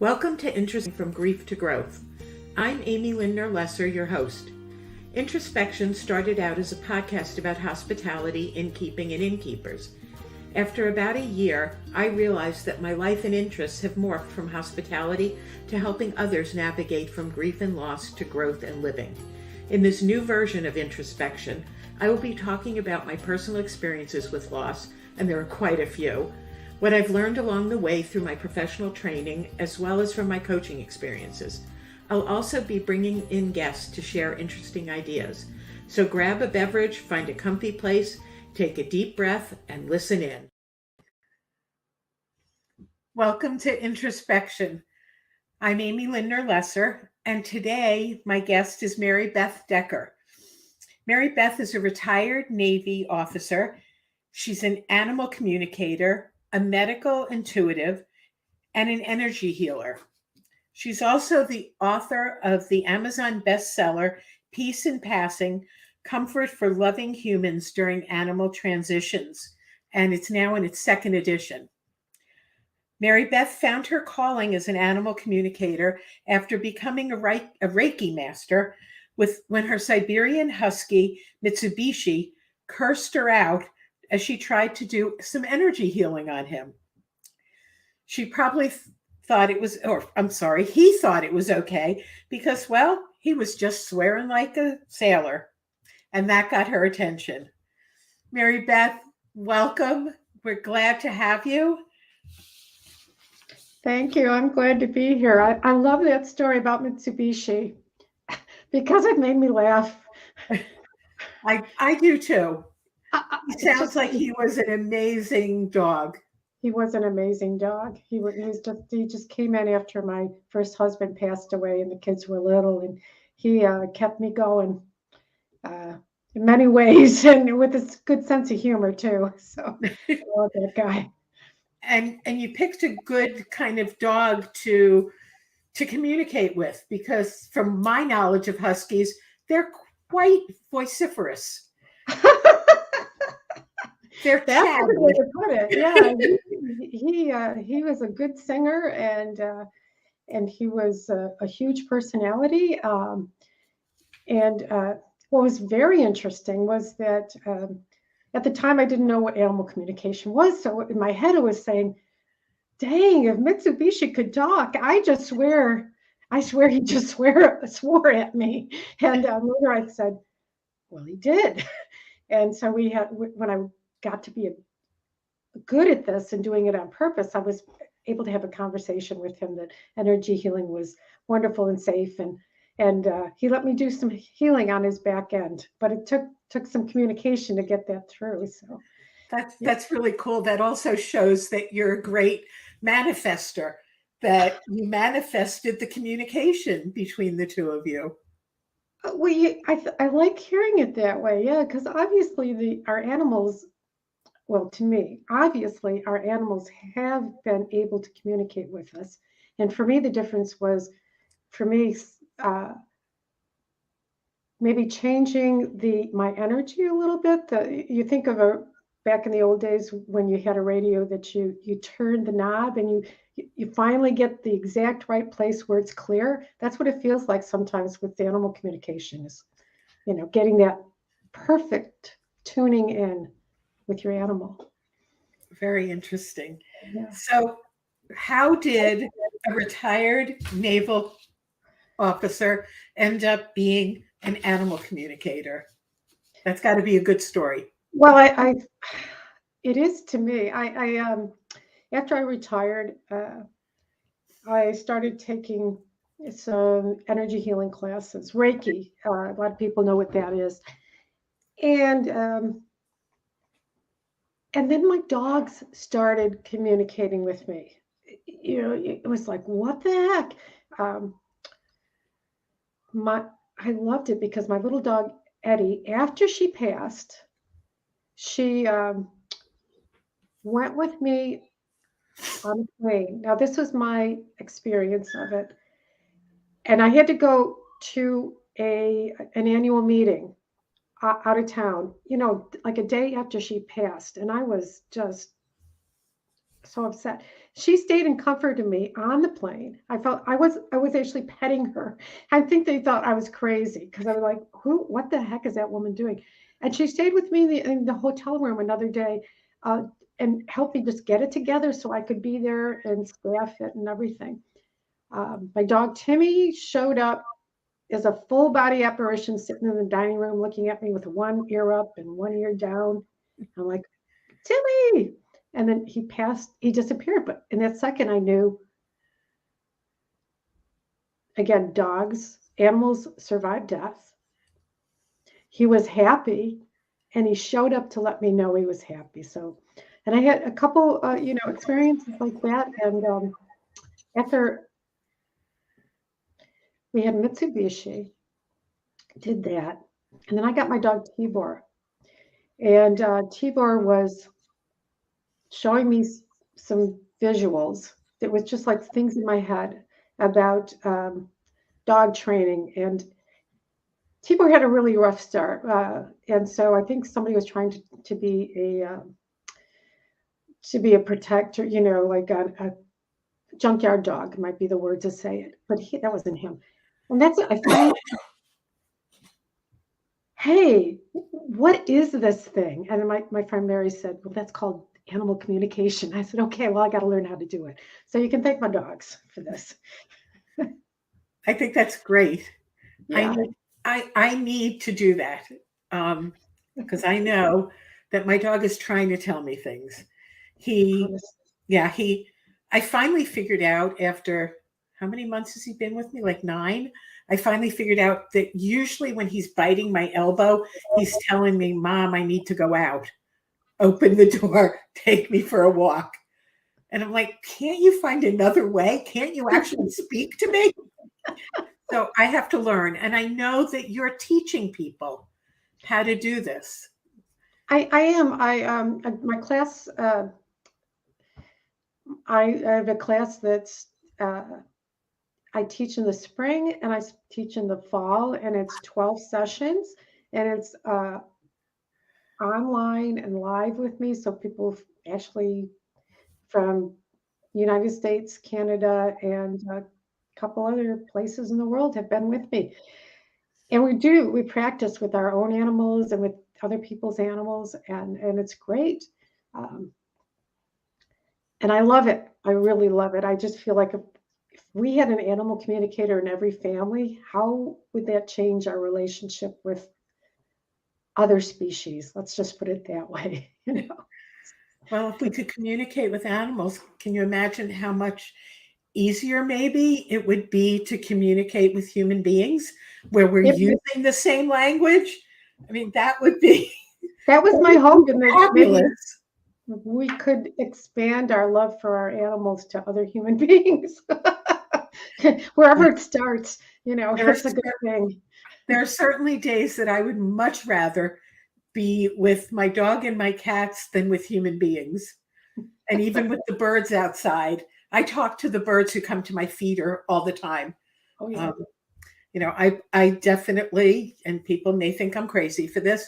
Welcome to Interesting from Grief to Growth. I'm Amy Lindner Lesser, your host. Introspection started out as a podcast about hospitality, innkeeping, and innkeepers. After about a year, I realized that my life and interests have morphed from hospitality to helping others navigate from grief and loss to growth and living. In this new version of Introspection, I will be talking about my personal experiences with loss, and there are quite a few, what I've learned along the way through my professional training, as well as from my coaching experiences. I'll also be bringing in guests to share interesting ideas. So grab a beverage, find a comfy place, take a deep breath, and listen in. Welcome to Introspection. I'm Amy Lindner Lesser, and today my guest is Maribeth Decker. Maribeth is a retired Navy officer. She's an animal communicator, a medical intuitive, and an energy healer. She's also the author of the Amazon bestseller, Peace in Passing, Comfort for Loving Humans During Animal Transitions, and it's now in its second edition. Maribeth found her calling as an animal communicator after becoming a Reiki master when her Siberian Husky, Mitsubishi, cursed her out as she tried to do some energy healing on him. She probably thought it was, he thought it was okay because, well, he was just swearing like a sailor, and that got her attention. Maribeth, welcome. We're glad to have you. Thank you. I'm glad to be here. I love that story about Mitsubishi because it made me laugh. I do too. It sounds like he was an amazing dog. He was an amazing dog. He just came in after my first husband passed away and the kids were little, and he kept me going in many ways, and with a good sense of humor too. So I love that guy. And you picked a good kind of dog to communicate with, because from my knowledge of Huskies, they're quite vociferous. That's a good way to put it. Yeah, he was a good singer, and he was a huge personality. And what was very interesting was that at the time I didn't know what animal communication was, so in my head I was saying, "Dang, if Mitsubishi could talk, I swear he just swore at me." And later I said, "Well, he did." And so when I got to be good at this and doing it on purpose, I was able to have a conversation with him that energy healing was wonderful and safe, and he let me do some healing on his back end, but it took some communication to get that through. So that's really cool. That also shows that you're a great manifester, that you manifested the communication between the two of you. Well, I like hearing it that way, yeah, because obviously our animals, well, to me, obviously our animals have been able to communicate with us, and for me the difference was, for me, maybe changing my energy a little bit. You think of back in the old days when you had a radio that you turned the knob and you finally get the exact right place where it's clear. That's what it feels like sometimes with animal communication, is, getting that perfect tuning in with your animal. Very interesting. Yeah. So how did a retired naval officer end up being an animal communicator? That's got to be a good story. Well, it is to me. I after I retired, I started taking some energy healing classes, Reiki. A lot of people know what that is, and then my dogs started communicating with me. It was like, what the heck? I loved it because my little dog Eddie, after she passed, she went with me on a plane. Now, this was my experience of it, and I had to go to an annual meeting out of town. Like a day after she passed, and I was just so upset. She stayed and comforted me on the plane. I was actually petting her. I think they thought I was crazy because I was like, what the heck is that woman doing? And she stayed with me in the hotel room another day, uh, and helped me just get it together so I could be there and staff it and everything. My dog Timmy showed up as a full body apparition sitting in the dining room looking at me with one ear up and one ear down. I'm like, Timmy. And then he disappeared. But in that second, I knew, again, animals survive death. He was happy and he showed up to let me know he was happy. So, and I had a couple, experiences like that. And after we had Mitsubishi, did that. And then I got my dog Tibor. And Tibor was showing me some visuals that was just like things in my head about dog training. And Tibor had a really rough start, and so I think somebody was trying to be a protector, like a junkyard dog might be the word to say it, but that wasn't him. And that's it. I finally, hey, what is this thing? And my friend Mary said, well, that's called animal communication. I said, okay, well, I got to learn how to do it. So you can thank my dogs for this. I think that's great. Yeah. I need to do that because I know that my dog is trying to tell me things. He, yeah, I finally figured out after how many months has he been with me? Like 9. I finally figured out that usually when he's biting my elbow, he's telling me, Mom, I need to go out. Open the door, take me for a walk. And I'm like, can't you find another way? Can't you actually speak to me? So I have to learn. And I know that you're teaching people how to do this. I am. My class, I have a class that's, I teach in the spring and I teach in the fall, and it's 12 sessions, and it's online and live with me. So people actually from United States, Canada, and a couple other places in the world have been with me. And we practice with our own animals and with other people's animals, and it's great. Um, and I love it. I really love it. I just feel like if we had an animal communicator in every family, how would that change our relationship with other species? Let's just put it that way, Well, if we could communicate with animals, can you imagine how much easier maybe it would be to communicate with human beings where we're using the same language? I mean, that would be that was my hope, and that maybe fabulous. we could expand our love for our animals to other human beings. Wherever it starts, it's a good thing. There are certainly days that I would much rather be with my dog and my cats than with human beings. And even with the birds outside, I talk to the birds who come to my feeder all the time. Oh, yeah. I definitely, and people may think I'm crazy for this,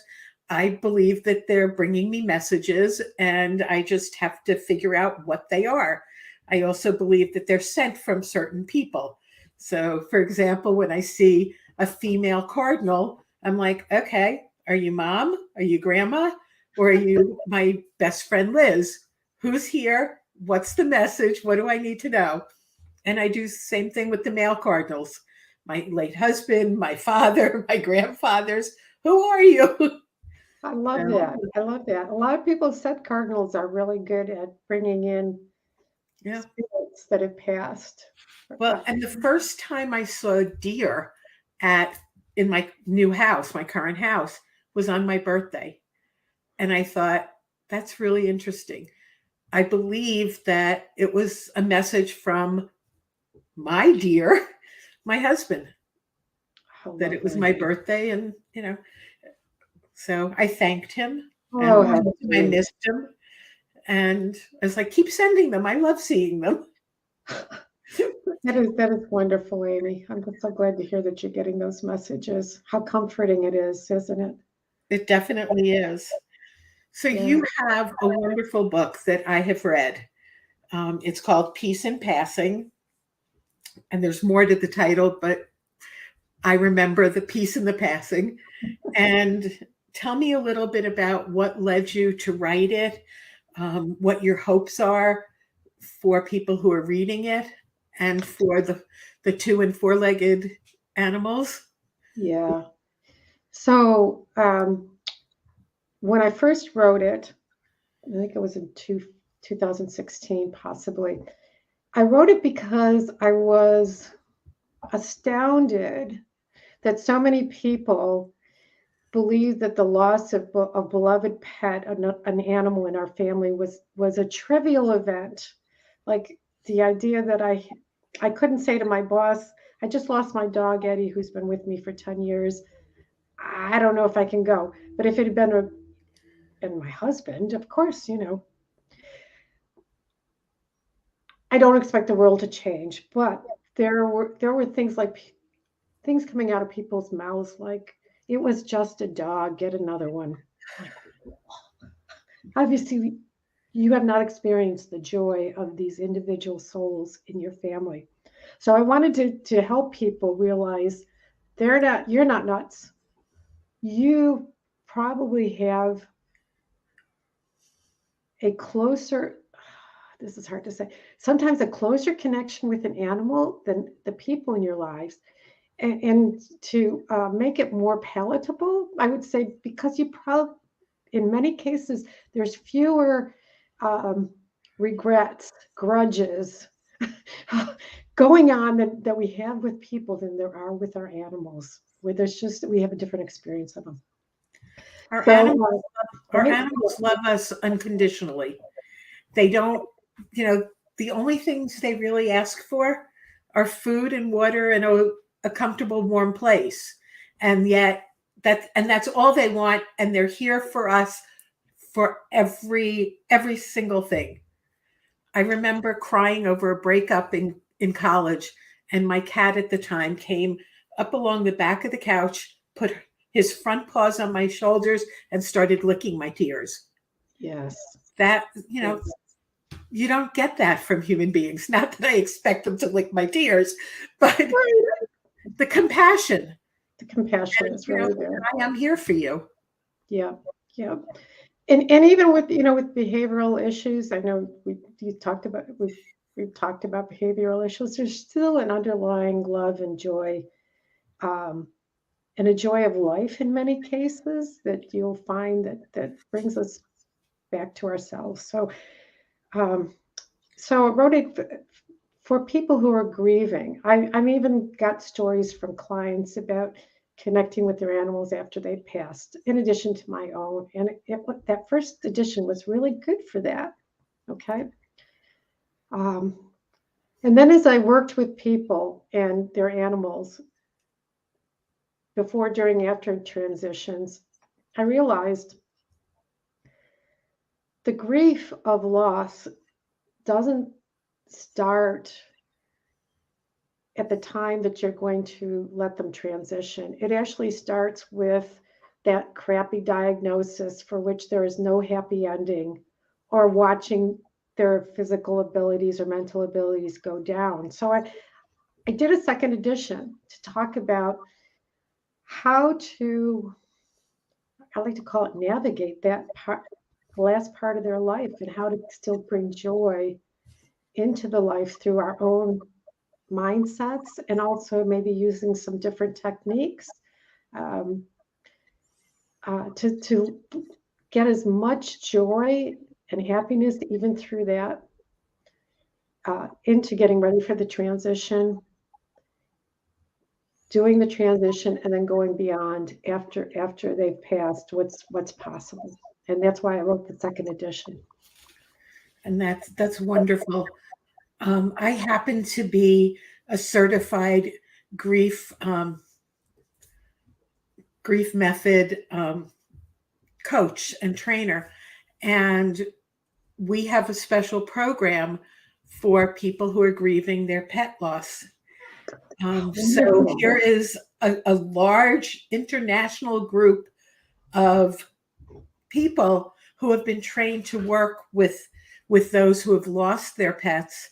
I believe that they're bringing me messages and I just have to figure out what they are. I also believe that they're sent from certain people. So, for example, when I see a female cardinal, I'm like, okay, are you mom? Are you grandma? Or are you my best friend Liz? Who's here? What's the message? What do I need to know? And I do the same thing with the male cardinals. My late husband, my father, my grandfathers. Who are you? I love that. I love that. A lot of people said cardinals are really good at bringing in spirits that have passed. Well, and the first time I saw deer in my new house, my current house, was on my birthday. And I thought, that's really interesting. I believe that it was a message from my dear, my husband, that it was my birthday. And, so I thanked him and I missed him. And I was like, keep sending them. I love seeing them. That is wonderful, Amy. I'm so glad to hear that you're getting those messages. How comforting it is, isn't it? It definitely is. So you have a wonderful book that I have read. It's called Peace in Passing, and there's more to the title, but I remember the Peace in the Passing. And tell me a little bit about what led you to write it, what your hopes are for people who are reading it, and for the two and four-legged animals. Yeah. So when I first wrote it, I think it was in 2016, possibly. I wrote it because I was astounded that so many people believe that the loss of a beloved pet, an animal in our family, was a trivial event. Like the idea that I couldn't say to my boss, I just lost my dog Eddie, who's been with me for 10 years. I don't know if I can go. But if it had been and my husband, of course, I don't expect the world to change. But there were things like things coming out of people's mouths like, it was just a dog, get another one. Like, obviously, you have not experienced the joy of these individual souls in your family. So I wanted to help people realize you're not nuts. You probably have a closer, this is hard to say, sometimes a closer connection with an animal than the people in your lives. And to make it more palatable, I would say, because you probably, in many cases, there's fewer regrets, grudges going on that we have with people than there are with our animals, where we have a different experience of them. Our animals, our animals love us unconditionally. They don't, the only things they really ask for are food and water and a comfortable, warm place. And yet that's all they want. And they're here for us for every single thing. I remember crying over a breakup in college, and my cat at the time came up along the back of the couch, put his front paws on my shoulders, and started licking my tears. Yes. That, you don't get that from human beings. Not that I expect them to lick my tears, but the compassion. The compassion is really there. I am here for you. Yeah. Yeah. And even with with behavioral issues, I know we've talked about behavioral issues. There's still an underlying love and joy, and a joy of life in many cases that you'll find that brings us back to ourselves. So I wrote it for people who are grieving. I'm even got stories from clients about connecting with their animals after they passed, in addition to my own. And that first edition was really good for that. Okay. And then as I worked with people and their animals before, during, after transitions, I realized the grief of loss doesn't start at the time that you're going to let them transition. It actually starts with that crappy diagnosis for which there is no happy ending, or watching their physical abilities or mental abilities go down. So I did a second edition to talk about how to, I like to call it, navigate that part, the last part of their life, and how to still bring joy into the life through our own mindsets, and also maybe using some different techniques to get as much joy and happiness even through that into getting ready for the transition, doing the transition, and then going beyond after they've passed, what's possible. And that's why I wrote the second edition. And that's wonderful. I happen to be a certified grief method coach and trainer, and we have a special program for people who are grieving their pet loss. So here is a large international group of people who have been trained to work with with those who have lost their pets,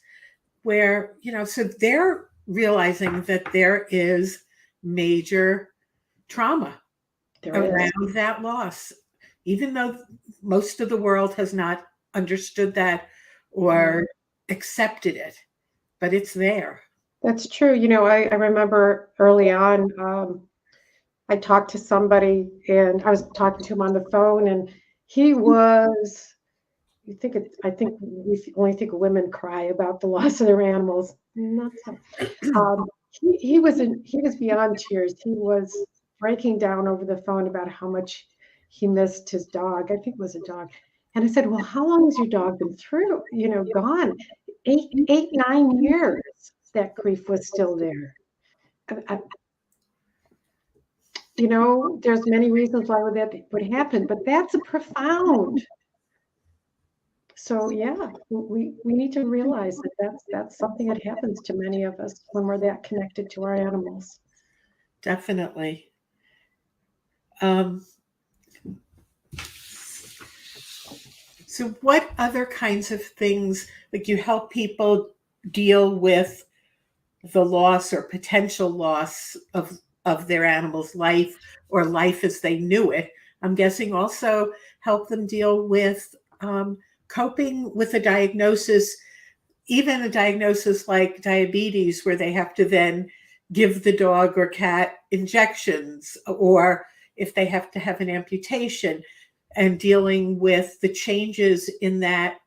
where, so they're realizing that there is major trauma around that loss, even though most of the world has not understood that or accepted it, but it's there. That's true. I remember early on, I talked to somebody and I was talking to him on the phone, and he was, I think we only think women cry about the loss of their animals. Not so. He was beyond tears. He was breaking down over the phone about how much he missed his dog. I think it was a dog. And I said, well, how long has your dog been through, gone? 9 years. That grief was still there. There's many reasons why that would happen, but that's a profound. So yeah, we need to realize that that's something that happens to many of us when we're that connected to our animals. Definitely. So what other kinds of things, like, you help people deal with the loss or potential loss of their animal's life or life as they knew it? I'm guessing also help them deal with coping with a diagnosis, even a diagnosis like diabetes, where they have to then give the dog or cat injections, or if they have to have an amputation, and dealing with the changes in that,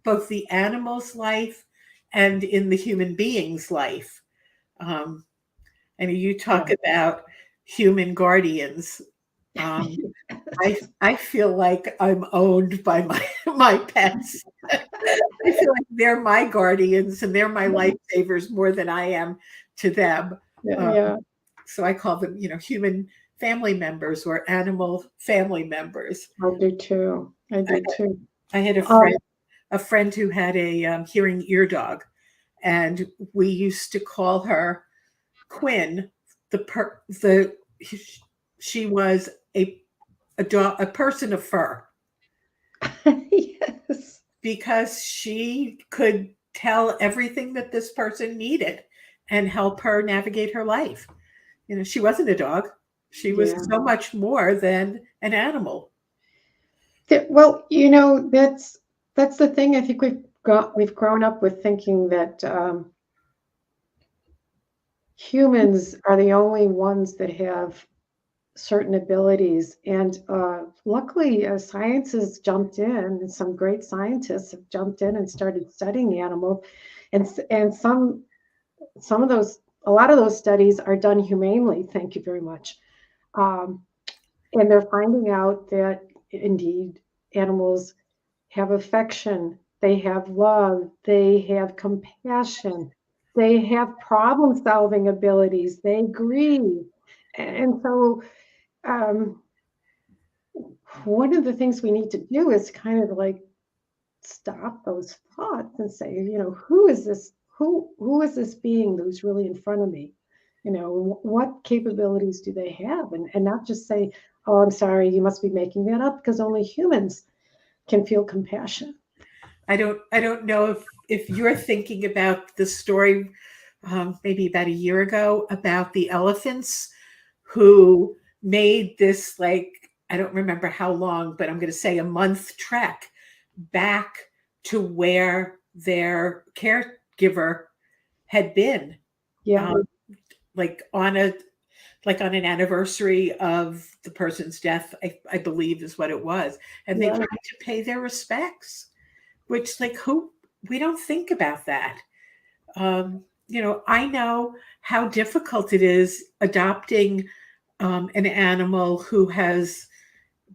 both the animal's life and in the human being's life. And you talk about human guardians. I feel like I'm owned by my pets. I feel like they're my guardians and they're my lifesavers more than I am to them. So I call them, human family members or animal family members. I do too. I had a friend who had a hearing ear dog, and we used to call her Quinn. She was a person of fur. Yes. Because she could tell everything that this person needed and help her navigate her life. She wasn't a dog. She was so much more than an animal. Well, that's the thing. I think we've grown up with thinking that humans are the only ones that have certain abilities, and luckily science has jumped in, and some great scientists have jumped in and started studying animals, and a lot of those studies are done humanely, thank you very much, and they're finding out that indeed animals have affection, they have love, they have compassion, they have problem solving abilities, they grieve. And so one of the things we need to do is kind of like stop those thoughts and say, who is this being who's really in front of me? What capabilities do they have? And not just say, oh, I'm sorry, you must be making that up, because only humans can feel compassion. I don't know if you're thinking about the story maybe about a year ago about the elephants who made this, like, I don't remember how long, but I'm going to say a month trek back to where their caregiver had been. Yeah. Like on an anniversary of the person's death, I believe is what it was. And they tried to pay their respects, which, like, we don't think about that. I know how difficult it is adopting an animal who has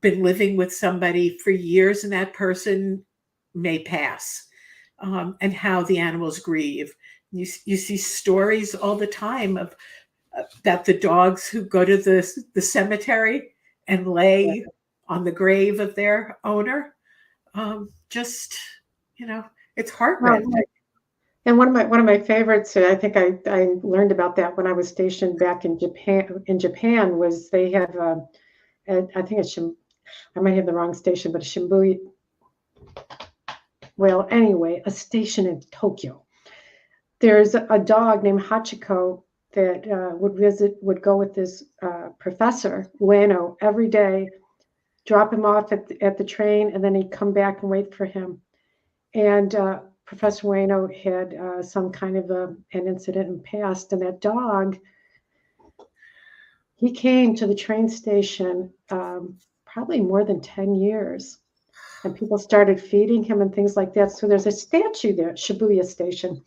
been living with somebody for years and that person may pass, and how the animals grieve. You see stories all the time of that the dogs who go to the cemetery and lay on the grave of their owner, it's heart-wrenching. And one of my favorites, I think I learned about that when I was stationed back in Japan, was they have I think I might have the wrong station, but a Shimbui. Well, anyway, a station in Tokyo. There's a dog named Hachiko that would go with this professor, Ueno, every day, drop him off at the train, and then he'd come back and wait for him. And Professor Ueno had some kind of an incident in the past, and that dog, he came to the train station probably more than 10 years. And people started feeding him and things like that. So there's a statue there at Shibuya Station.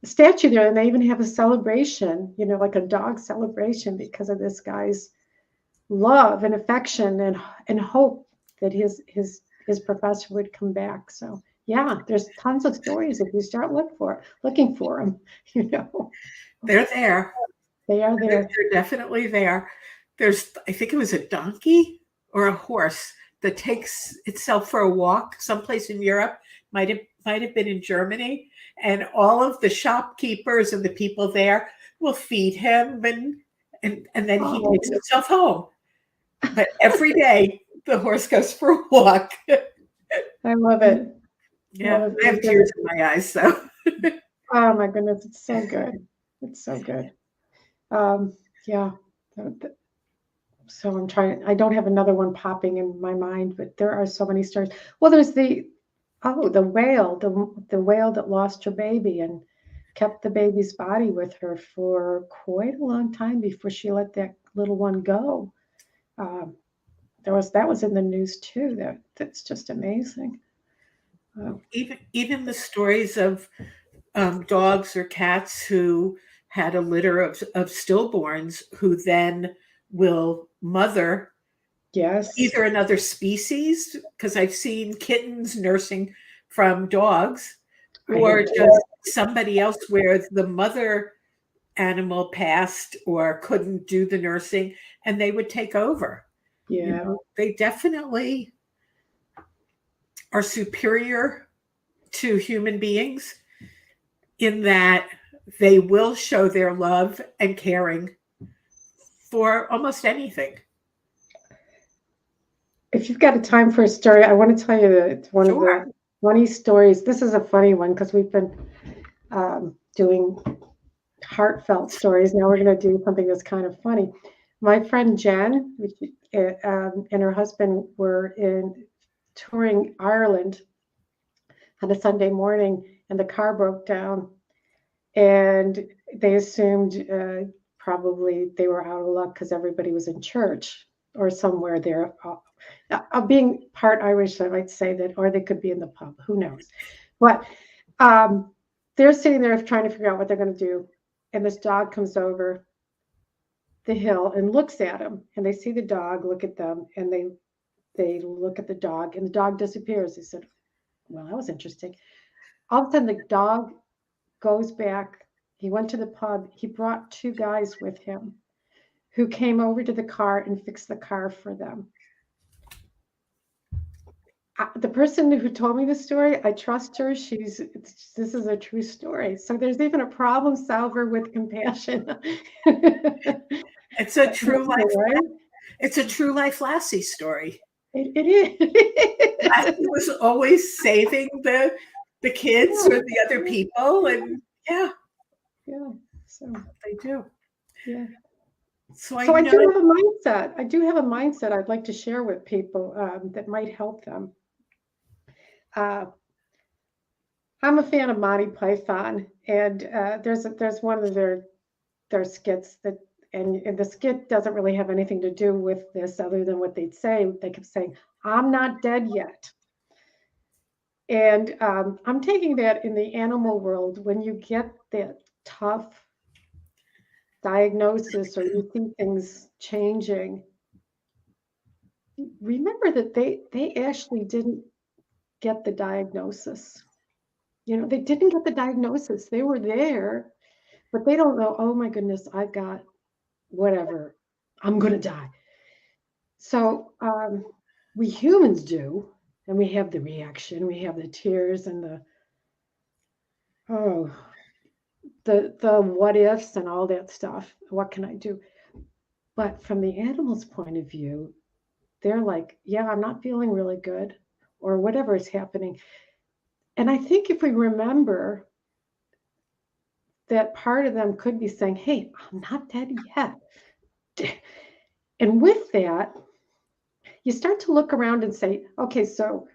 Statue there, and they even have a celebration, like a dog celebration because of this guy's love and affection and hope that his professor would come back. So yeah, there's tons of stories if you start looking for them. They're there. They are there. They're definitely there. There's, I think it was a donkey or a horse that takes itself for a walk someplace in Europe. Might have been in Germany, and all of the shopkeepers and the people there will feed him, and then he takes himself home. But every day the horse goes for a walk. I love it. Yeah, I have tears in my eyes. So, oh my goodness, it's so good. It's so good. Yeah. So I'm trying. I don't have another one popping in my mind, but there are so many stories. Well, there's the whale, the whale that lost her baby and kept the baby's body with her for quite a long time before she let that little one go. That was in the news too. That's just amazing. Even the stories of dogs or cats who had a litter of stillborns who then will mother either another species, because I've seen kittens nursing from dogs, or just somebody else where the mother animal passed or couldn't do the nursing and they would take over. Yeah. They definitely are superior to human beings in that they will show their love and caring for almost anything. If you've got a time for a story, I want to tell you that one of the funny stories. This is a funny one because we've been doing heartfelt stories. Now we're going to do something that's kind of funny. My friend Jen and her husband were touring Ireland on a Sunday morning, and the car broke down, and they assumed probably they were out of luck because everybody was in church or somewhere there. Being part Irish, I might say that, or they could be in the pub. Who knows? But they're sitting there trying to figure out what they're going to do, and this dog comes over the hill and looks at them, and they see the dog look at them, and they look at the dog, and the dog disappears. They said, well, that was interesting. All of a sudden, the dog goes back. He went to the pub. He brought two guys with him who came over to the car and fixed the car for them. The person who told me the story, I trust her. This is a true story. So there's even a problem solver with compassion. It's a true life. Right? It's a true life Lassie story. It is. Lassie was always saving the kids or the other people, and yeah. So they do. Yeah. So I do have a mindset. I do have a mindset I'd like to share with people that might help them. I'm a fan of Monty Python, and there's one of their skits that, and the skit doesn't really have anything to do with this other than what they'd say. They kept saying, "I'm not dead yet," and I'm taking that in the animal world. When you get that tough diagnosis or you see things changing, remember that they actually didn't get the diagnosis. They didn't get the diagnosis. They were there, but they don't know, oh my goodness, I've got whatever, I'm going to die. So we humans do, and we have the reaction, we have the tears and the what ifs and all that stuff. What can I do? But from the animal's point of view, they're like, yeah, I'm not feeling really good. or whatever is happening. And I think if we remember that part of them could be saying, hey, I'm not dead yet. And with that, you start to look around and say, okay, so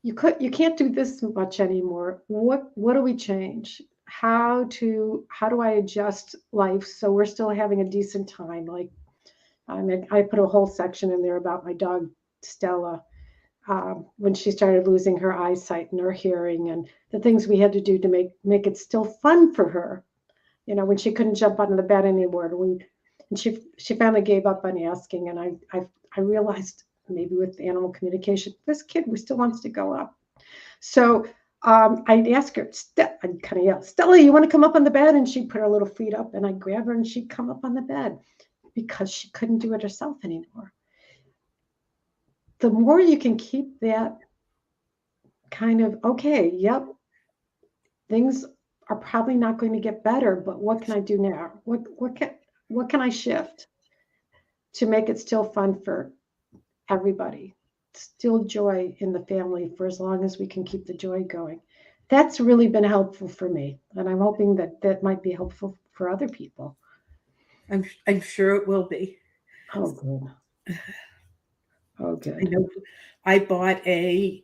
you can't do this much anymore. What do we change? How do I adjust life so we're still having a decent time? Like I put a whole section in there about my dog Stella, when she started losing her eyesight and her hearing, and the things we had to do to make it still fun for her. You know, when she couldn't jump out of the bed anymore, and she finally gave up on asking, and I realized, maybe with animal communication, this kid still wants to go up. So I'd ask her, I'd kind of yell, Stella, you want to come up on the bed? And she'd put her little feet up, and I'd grab her and she'd come up on the bed because she couldn't do it herself anymore. The more you can keep that kind of, okay, yep, things are probably not going to get better, but what can I do now? What can I shift to make it still fun for everybody? Still joy in the family for as long as we can keep the joy going. That's really been helpful for me, and I'm hoping that might be helpful for other people. I'm sure it will be. Oh, good. Oh, I good. know I bought an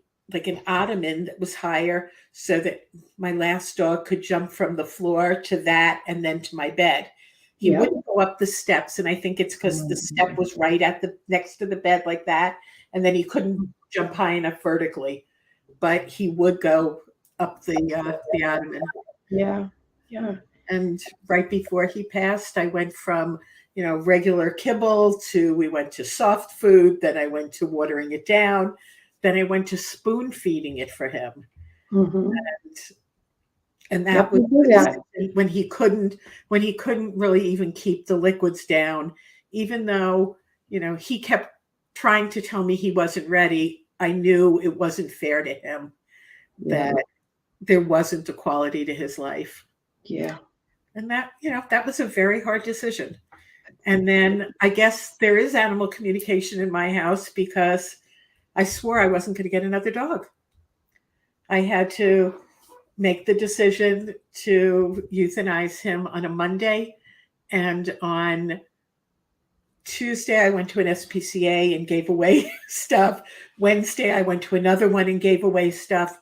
ottoman that was higher so that my last dog could jump from the floor to that and then to my bed. He Yep. wouldn't go up the steps, and I think it's because the step was right at the next to the bed like that, and then he couldn't jump high enough vertically. But he would go up the ottoman. Yeah. Yeah. And right before he passed, I went from, regular kibble to, we went to soft food. Then I went to watering it down. Then I went to spoon feeding it for him. Mm-hmm. And that Yep, was we do that. when he couldn't really even keep the liquids down, even though, he kept trying to tell me he wasn't ready. I knew it wasn't fair to him Yeah. that there wasn't a quality to his life. Yeah. And that was a very hard decision. And then I guess there is animal communication in my house because I swore I wasn't going to get another dog. I had to make the decision to euthanize him on a Monday. And on Tuesday, I went to an SPCA and gave away stuff. Wednesday, I went to another one and gave away stuff.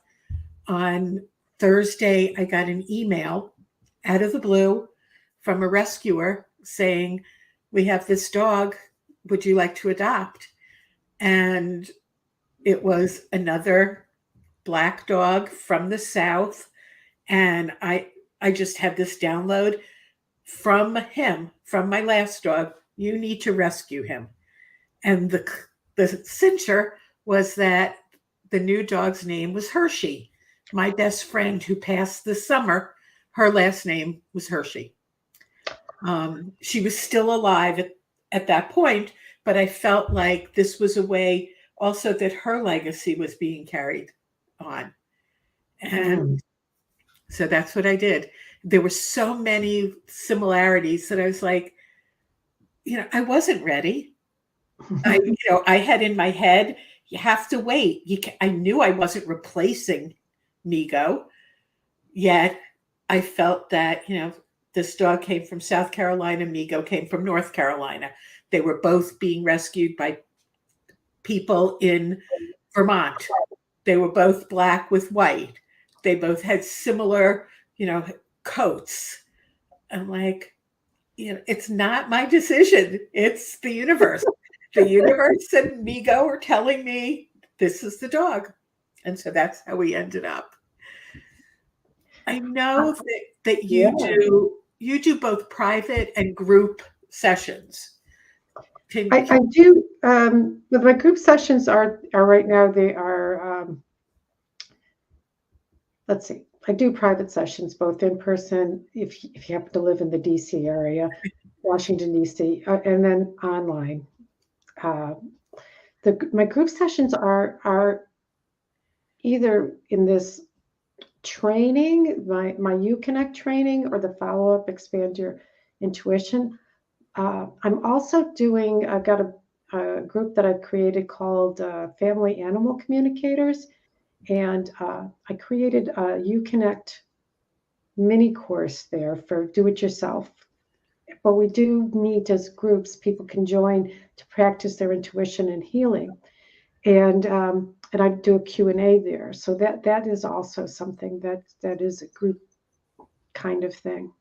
On Thursday, I got an email out of the blue from a rescuer saying, we have this dog. Would you like to adopt? And it was another black dog from the South. And I just had this download from him, from my last dog. You need to rescue him. And the cincher was that the new dog's name was Hershey. My best friend who passed this summer, her last name was Hershey. She was still alive at that point, but I felt like this was a way also that her legacy was being carried on. And so that's what I did. There were so many similarities that I was like, I wasn't ready. I had in my head, you have to wait. I knew I wasn't replacing Migo, yet I felt that, this dog came from South Carolina, Migo came from North Carolina. They were both being rescued by people in Vermont. They were both black with white. They both had similar, coats. I'm like, it's not my decision. It's the universe. The universe and Migo are telling me this is the dog. And so that's how we ended up. I know that you do both private and group sessions. I do. With my group sessions are right now, they are, let's see, I do private sessions, both in person, if you happen to live in the DC area, Washington, DC, and then online. My group sessions are either in this training, my UConnect training, or the follow-up Expand Your Intuition. I'm also I've got a group that I've created called Family Animal Communicators. And I created a UConnect mini course there for do-it-yourself. But we do meet as groups. People can join to practice their intuition and healing. And I do a Q&A there. So that is also something that is a group kind of thing.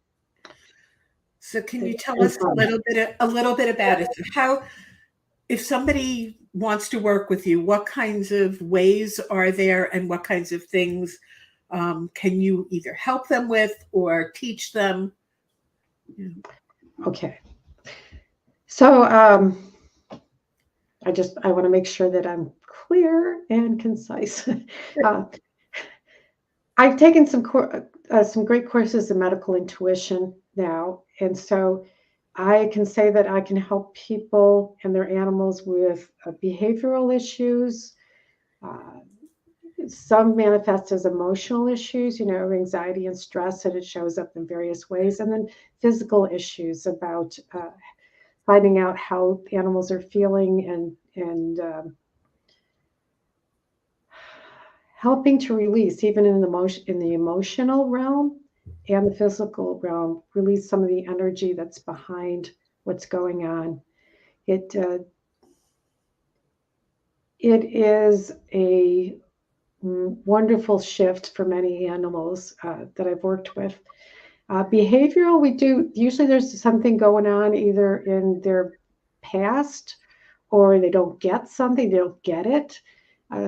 So can you tell us a little bit about it? So how, if somebody wants to work with you, what kinds of ways are there, and what kinds of things can you either help them with or teach them? Okay. So I want to make sure that I'm clear and concise. I've taken some great courses in medical intuition now, and so I can say that I can help people and their animals with behavioral issues. Uh, some manifest as emotional issues, anxiety and stress, and it shows up in various ways, and then physical issues about finding out how animals are feeling and helping to release, even in the emotional realm and the physical realm, release some of the energy that's behind what's going on. It is a wonderful shift for many animals that I've worked with. Behavioral, we do usually there's something going on either in their past or they don't get something, they don't get it.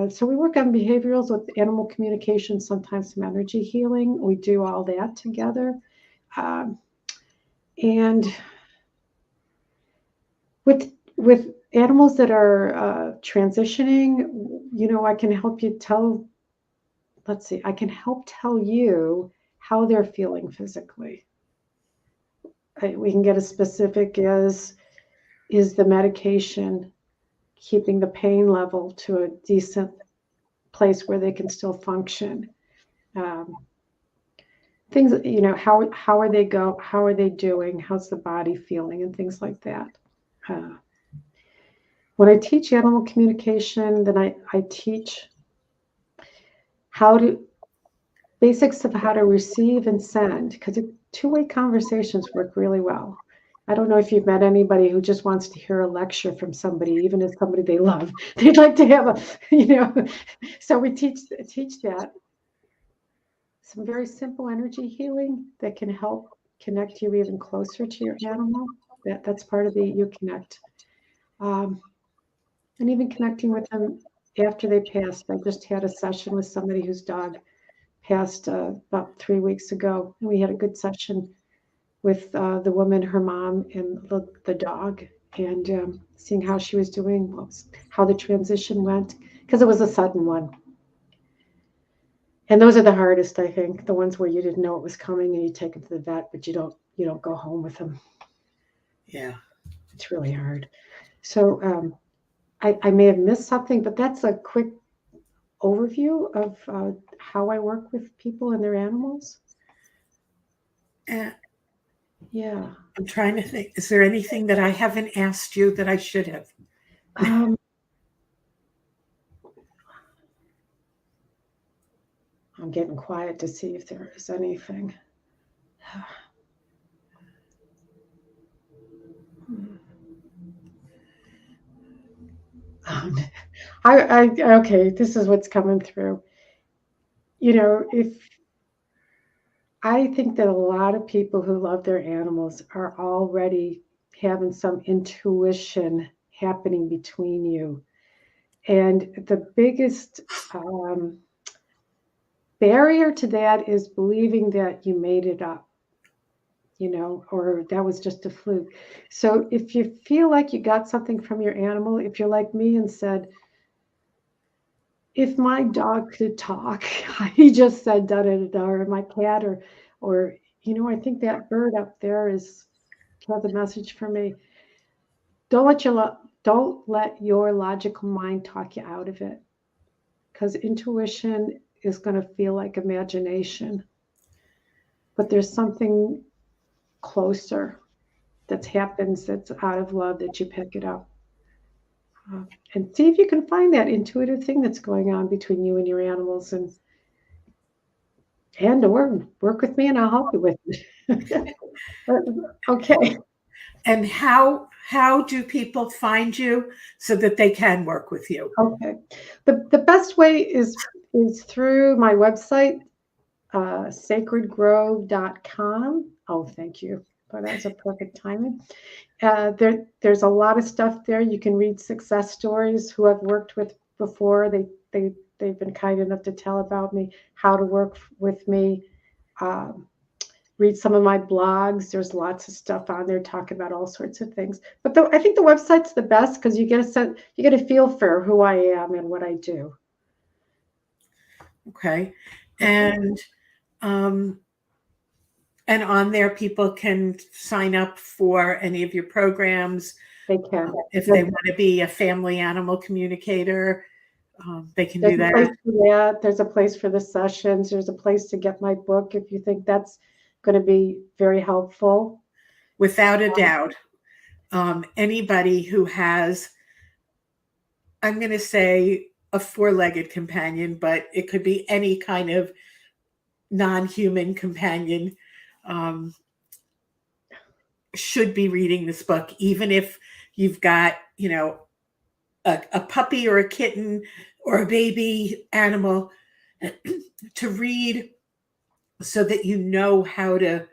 So we work on behaviorals with animal communication, sometimes some energy healing. We do all that together. Um, and with animals that are transitioning, I can help you tell, let's see, I can help tell you how they're feeling physically. We can get as specific as, is the medication keeping the pain level to a decent place where they can still function? Things, how are they doing? How's the body feeling and things like that. When I teach animal communication, then I teach basics of how to receive and send, because two-way conversations work really well. I don't know if you've met anybody who just wants to hear a lecture from somebody, even if somebody they love. They'd like to have so we teach that. Some very simple energy healing that can help connect you even closer to your animal. That's part of the You Connect. And even connecting with them after they passed. I just had a session with somebody whose dog passed about 3 weeks ago. And we had a good session with the woman, her mom, and the dog, and seeing how she was doing, how the transition went, because it was a sudden one. And those are the hardest, I think, the ones where you didn't know it was coming and you take them to the vet, but you don't go home with them. Yeah. It's really hard. So I may have missed something, but that's a quick overview of how I work with people and their animals. Yeah. I'm trying to think. Is there anything that I haven't asked you that I should have? I'm getting quiet to see if there is anything. Okay, this is what's coming through. If I think that a lot of people who love their animals are already having some intuition happening between you. And the biggest barrier to that is believing that you made it up, or that was just a fluke. So if you feel like you got something from your animal, if you're like me and said, if my dog could talk, he just said da da da da, or my cat, or I think that bird up there has a message for me. Don't let your logical mind talk you out of it, because intuition is going to feel like imagination, but there's something closer that happens that's out of love that you pick it up. and see if you can find that intuitive thing that's going on between you and your animals, or work with me and I'll help you with it. Okay. And how do people find you so that they can work with you? Okay. The best way is through my website, sacredgrove.com. Oh, thank you. Boy, that was a perfect timing. There's a lot of stuff there. You can read success stories who I've worked with before. They've been kind enough to tell about me, how to work with me. Read some of my blogs. There's lots of stuff on there talking about all sorts of things. But I think the website's the best because you get a feel for who I am and what I do. Okay. And on there, people can sign up for any of your programs. They can. If they want to be a family animal communicator, they can do that. There's a place for the sessions. There's a place to get my book if you think that's going to be very helpful. Without a doubt. Anybody who has, I'm going to say, a four-legged companion, but it could be any kind of non-human companion, should be reading this book, even if you've got, a puppy or a kitten or a baby animal, to read so that you know how to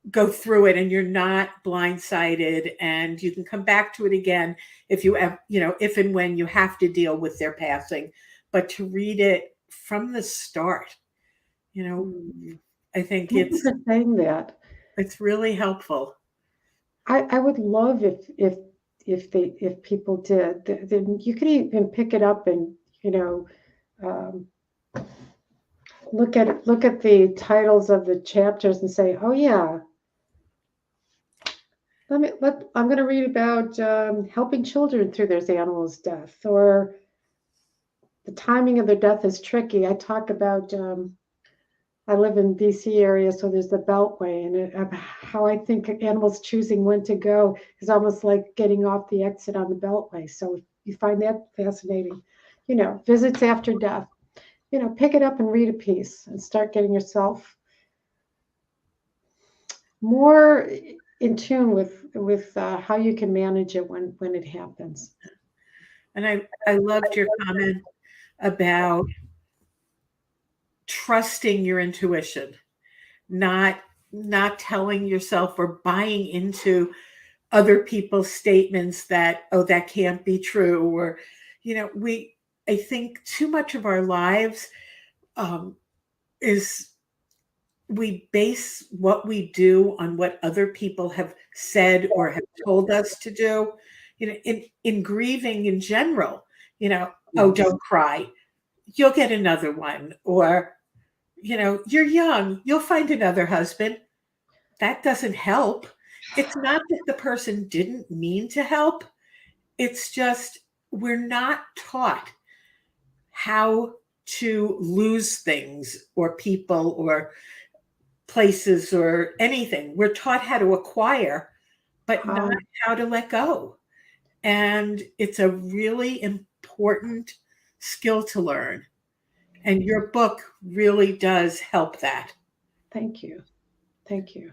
go through it and you're not blindsided, and you can come back to it again if you have, if and when you have to deal with their passing. But to read it from the start, I think Thank you for saying that. It's really helpful. I would love if people did. Then you could even pick it up and look at the titles of the chapters and say, oh yeah, I'm going to read about helping children through their animal's death, or the timing of their death is tricky. I talk about I live in DC area, so there's the Beltway, and how I think animals choosing when to go is almost like getting off the exit on the Beltway. So if you find that fascinating, visits after death, pick it up and read a piece and start getting yourself more in tune with how you can manage it when it happens. And I loved your comment about trusting your intuition, not telling yourself or buying into other people's statements that, oh, that can't be true, or I think too much of our lives is we base what we do on what other people have said or have told us to do. In grieving in general, oh, don't cry, you'll get another one, or you're young, you'll find another husband. That doesn't help. It's not that the person didn't mean to help. It's just we're not taught how to lose things or people or places or anything. We're taught how to acquire, but not how to let go. And it's a really important skill to learn. And your book really does help that. Thank you. Thank you.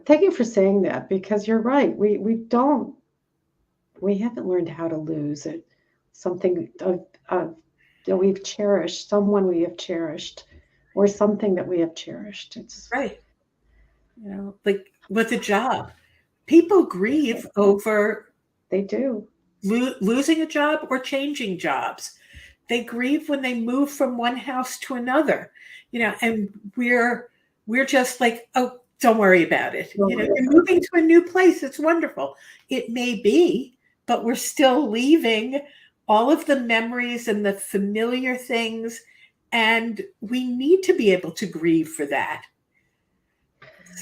Thank you for saying that, because you're right. We haven't learned how to lose it. Something that we've cherished, someone we have cherished, or something that we have cherished. It's right. Like with a job, people grieve over. They do. Losing a job or changing jobs. They grieve when they move from one house to another, and we're just like, oh, don't worry about it. You're moving to a new place. It's wonderful. It may be, but we're still leaving all of the memories and the familiar things. And we need to be able to grieve for that.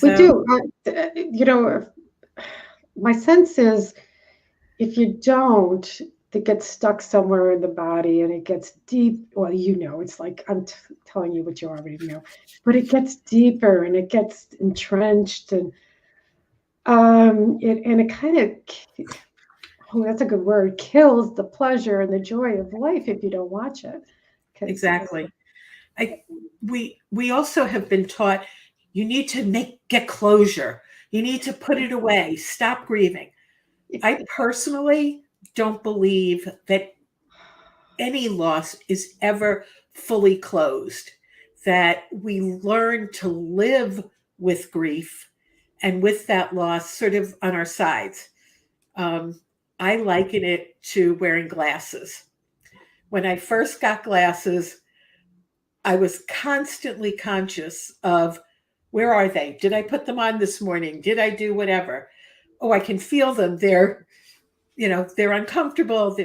We do. My sense is if you don't, it gets stuck somewhere in the body and it gets deep. Well, it's like I'm telling you what you already know, but it gets deeper and it gets entrenched, and it kind of oh, that's a good word, kills the pleasure and the joy of life if you don't watch it. 'Cause Exactly. We also have been taught you need to get closure. You need to put it away. Stop grieving. I personally don't believe that any loss is ever fully closed, that we learn to live with grief and with that loss sort of on our sides. I liken it to wearing glasses. When I first got glasses, I was constantly conscious of where are they? Did I put them on this morning? Did I do whatever? Oh, I can feel them. They're uncomfortable.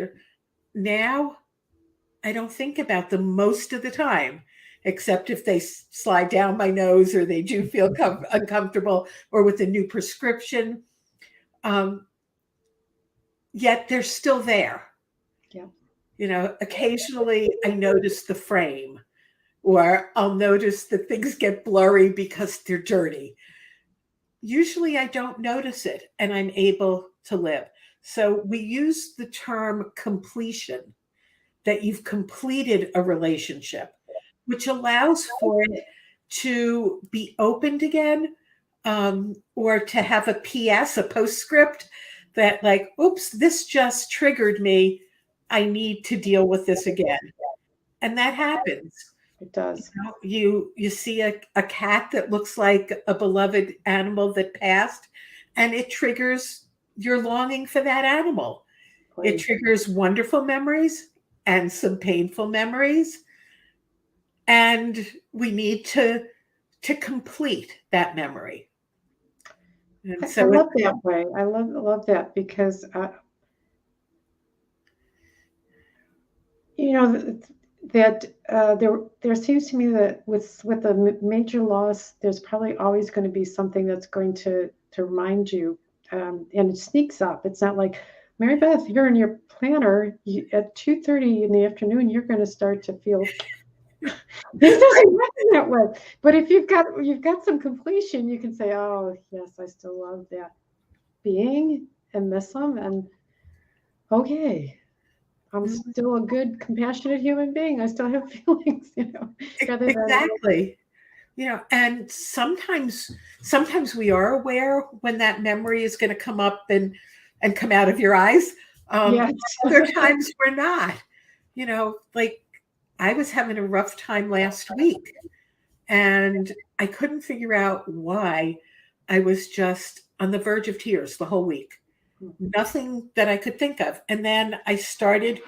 Now I don't think about them most of the time, except if they slide down my nose or they do feel uncomfortable or with a new prescription. Um, Yet they're still there. Yeah. Occasionally I notice the frame, or I'll notice that things get blurry because they're dirty. Usually I don't notice it and I'm able to live. So we use the term completion, that you've completed a relationship, which allows for it to be opened again, or to have a PS, a postscript that, like, oops, this just triggered me. I need to deal with this again. And that happens. It does. You see a cat that looks like a beloved animal that passed, and it triggers your longing for that animal. It triggers wonderful memories and some painful memories. And we need to complete that memory. And I love that way. I love that because that there seems to me that with a major loss, there's probably always going to be something that's going to remind you, and it sneaks up. It's not like Maribeth, you're in your planner at 2:30 in the afternoon. You're going to start to feel. This doesn't happen that way. But if you've got some completion, you can say, "Oh yes, I still love that being and miss them," and okay. I'm still a good, compassionate human being. I still have feelings, Exactly. And sometimes we are aware when that memory is going to come up and come out of your eyes. Yes. Other times we're not. Like I was having a rough time last week, and I couldn't figure out why. I was just on the verge of tears the whole week. Nothing that I could think of. And then I started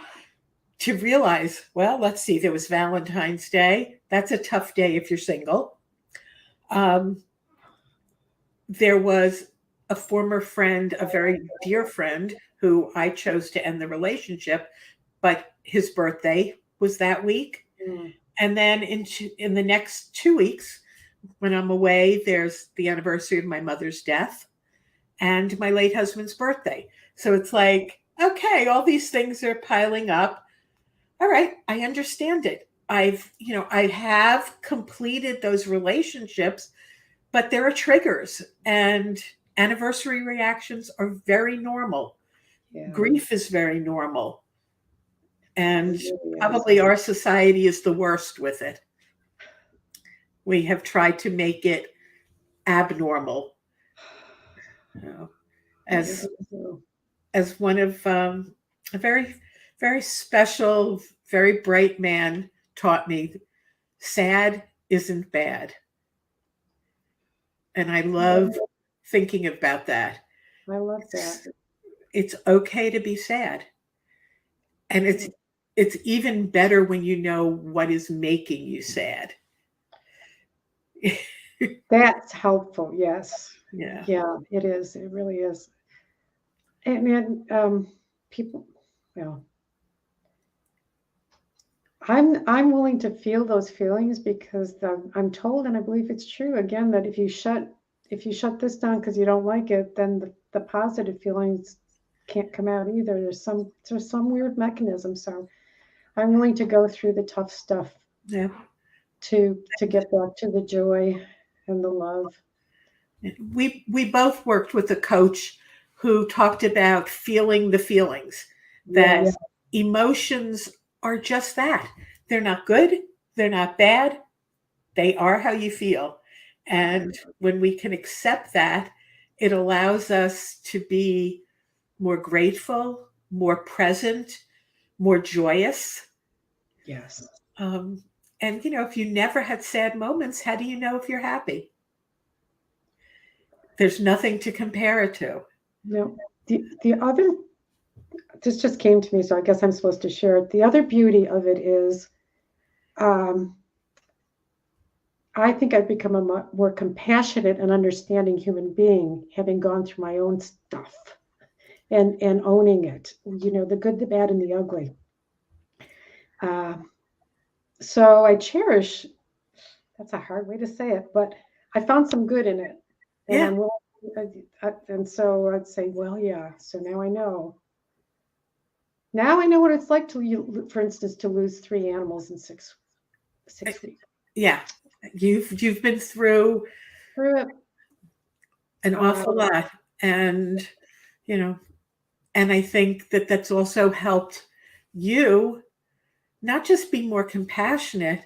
to realize, well, let's see, there was Valentine's Day. That's a tough day if you're single. There was a former friend, a very dear friend, who I chose to end the relationship, but his birthday was that week. And then in the next 2 weeks, when I'm away, there's the anniversary of my mother's death and my late husband's birthday. So it's like, okay, all these things are piling up. All right, I understand it. I have completed those relationships, but there are triggers, and anniversary reactions are very normal. Yeah. Grief is very normal. And probably our society is the worst with it. We have tried to make it abnormal. As one of a very, very special, very bright man taught me, sad isn't bad. And I love thinking about that. I love that. It's okay to be sad. And it's even better when you know what is making you sad. That's helpful. Yes. Yeah. Yeah, it is. It really is. And people, I'm willing to feel those feelings because I'm told, and I believe it's true again, that if you shut this down because you don't like it, then the positive feelings can't come out either. There's some weird mechanism. So I'm willing to go through the tough stuff. Yeah. To get back to the joy and the love. We both worked with a coach who talked about feeling the feelings, that emotions are just that. They're not good, they're not bad, they are how you feel. And when we can accept that, it allows us to be more grateful, more present, more joyous. Yes. And, if you never had sad moments, how do you know if you're happy? There's nothing to compare it to. No. The other, this just came to me, so I guess I'm supposed to share it. The other beauty of it is, I think I've become a more compassionate and understanding human being, having gone through my own stuff and owning it, the good, the bad, and the ugly. So I cherish, that's a hard way to say it, but I found some good in it. And Yeah. I'm willing, and so I'd say, well, yeah, so now I know. Now I know what it's like to, for instance, to lose 3 animals in 6 weeks. Yeah. You've been through it. an awful lot. And, and I think that that's also helped you not just be more compassionate,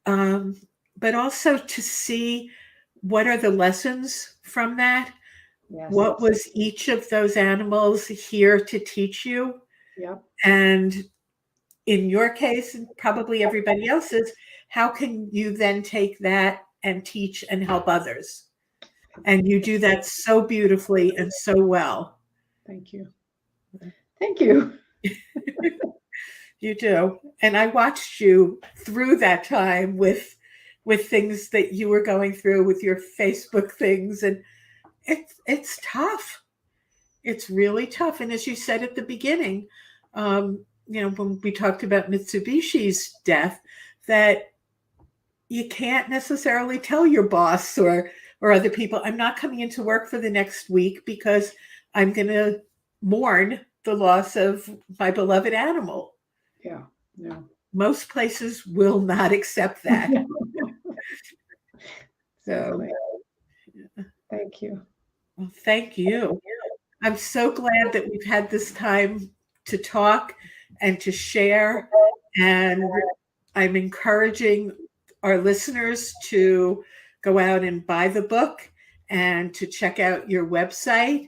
but also to see what are the lessons from that. Yes. What was each of those animals here to teach you? Yep. And in your case, and probably everybody else's, how can you then take that and teach and help others? And you do that so beautifully and so well. Thank you. Thank you. You do. And I watched you through that time with things that you were going through with your Facebook things. And it's tough. It's really tough. And as you said at the beginning, when we talked about Mitsubishi's death, that you can't necessarily tell your boss or other people, I'm not coming into work for the next week because I'm going to mourn the loss of my beloved animal. Yeah. No. Most places will not accept that. So, thank you. Well, thank you. I'm so glad that we've had this time to talk and to share. And I'm encouraging our listeners to go out and buy the book and to check out your website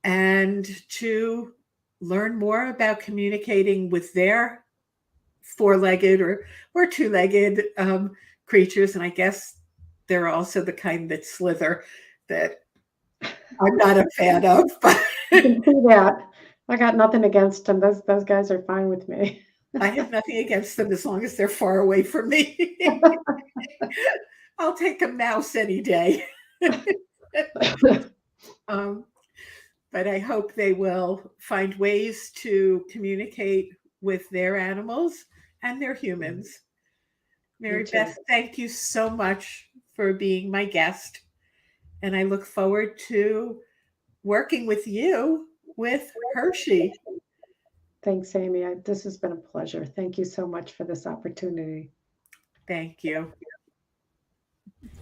and to learn more about communicating with their 4-legged or 2-legged creatures. And I guess they're also the kind that slither that I'm not a fan of. But you can see that. I got nothing against them. Those guys are fine with me. I have nothing against them as long as they're far away from me. I'll take a mouse any day. But I hope they will find ways to communicate with their animals and their humans. Maribeth, thank you so much for being my guest. And I look forward to working with you with Hershey. Thanks, Amy. This has been a pleasure. Thank you so much for this opportunity. Thank you.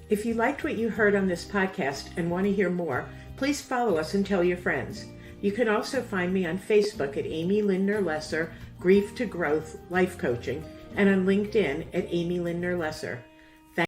If you liked what you heard on this podcast and want to hear more, please follow us and tell your friends. You can also find me on Facebook at Amy Lindner Lesser, Grief to Growth Life Coaching, and on LinkedIn at Amy Lindner Lesser.